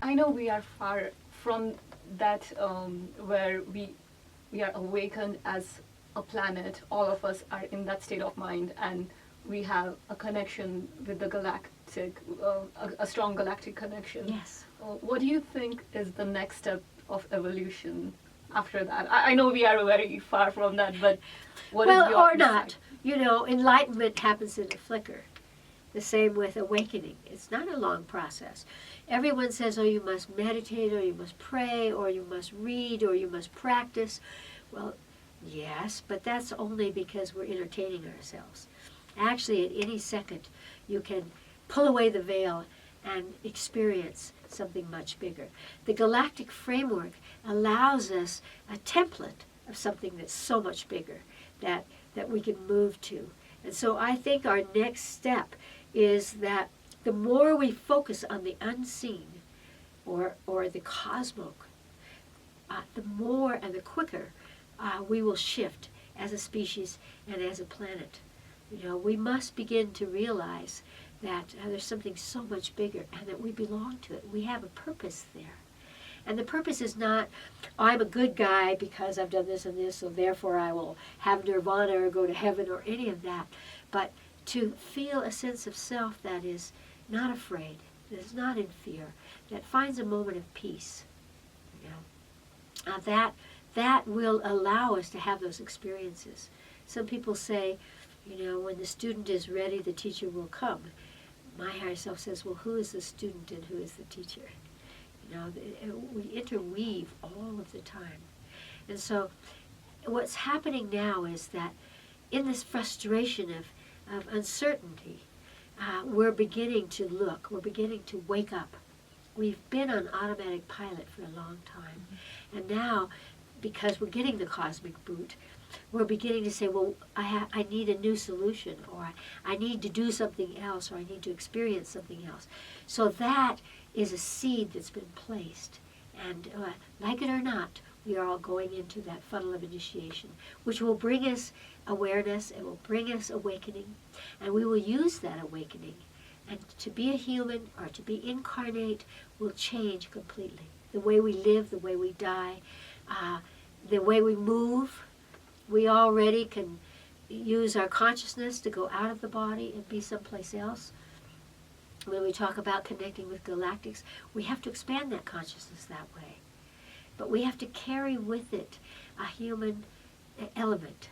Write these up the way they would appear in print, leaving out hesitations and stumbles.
I know we are far from that where we are awakened as a planet. All of us are in that state of mind, and we have a connection with the galactic, a strong galactic connection. Yes. What do you think is the next step of evolution after that? I know we are very far from that, but what is your or not. You know, enlightenment happens in a flicker. The same with awakening. It's not a long process. Everyone says, oh, you must meditate, or you must pray, or you must read, or you must practice. Well, yes, but that's only because we're entertaining ourselves. Actually, at any second, you can pull away the veil and experience something much bigger. The galactic framework allows us a template of something that's so much bigger that we can move to. And so I think our next step is that the more we focus on the unseen or the cosmos, the more and the quicker we will shift as a species and as a planet. You know, we must begin to realize that there's something so much bigger and that we belong to it. We have a purpose there. And the purpose is not, I'm a good guy because I've done this and this, so therefore I will have nirvana or go to heaven or any of that. But to feel a sense of self that is not afraid, that is not in fear, that finds a moment of peace. You know, that will allow us to have those experiences. Some people say, you know, when the student is ready, the teacher will come. My higher self says, well, who is the student and who is the teacher? You know, we interweave all of the time. And so what's happening now is that in this frustration of uncertainty, we're beginning to look, we're beginning to wake up. We've been on automatic pilot for a long time. Mm-hmm. And now, because we're getting the cosmic boot, we're beginning to say, well, I need a new solution, or I need to do something else, or I need to experience something else. So that is a seed that's been placed. And like it or not, we are all going into that funnel of initiation, which will bring us awareness, it will bring us awakening, and we will use that awakening. And to be a human, or to be incarnate, will change completely. The way we live, the way we die, the way we move. We already can use our consciousness to go out of the body and be someplace else. When we talk about connecting with galactics, we have to expand that consciousness that way. But we have to carry with it a human element.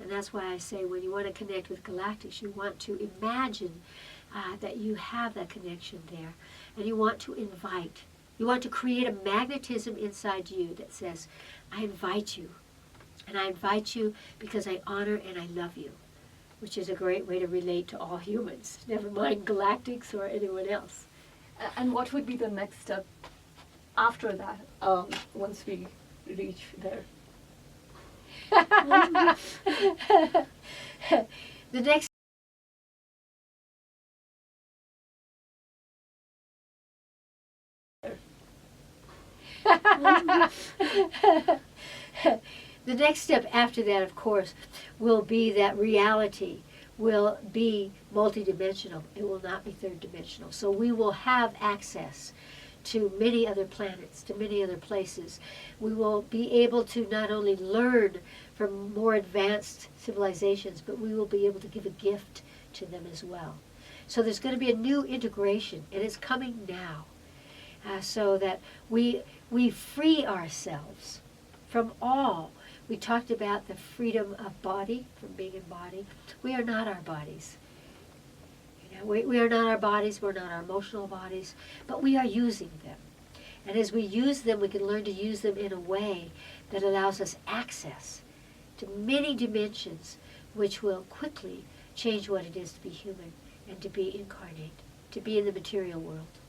And that's why I say when you want to connect with galactics, you want to imagine that you have that connection there. And you want to invite. You want to create a magnetism inside you that says, I invite you. And I invite you because I honor and I love you, which is a great way to relate to all humans, never mind galactics or anyone else. And what would be the next step after that, once we reach there? The next The next step after that, of course, will be that reality will be multi-dimensional. It will not be third-dimensional. So we will have access to many other planets, to many other places. We will be able to not only learn from more advanced civilizations, but we will be able to give a gift to them as well. So there's going to be a new integration, and it's coming now, so that we free ourselves from all. We talked about the freedom of body, from being in body. We are not our bodies. You know, we are not our bodies, we're not our emotional bodies, but we are using them. And as we use them, we can learn to use them in a way that allows us access to many dimensions, which will quickly change what it is to be human and to be incarnate, to be in the material world.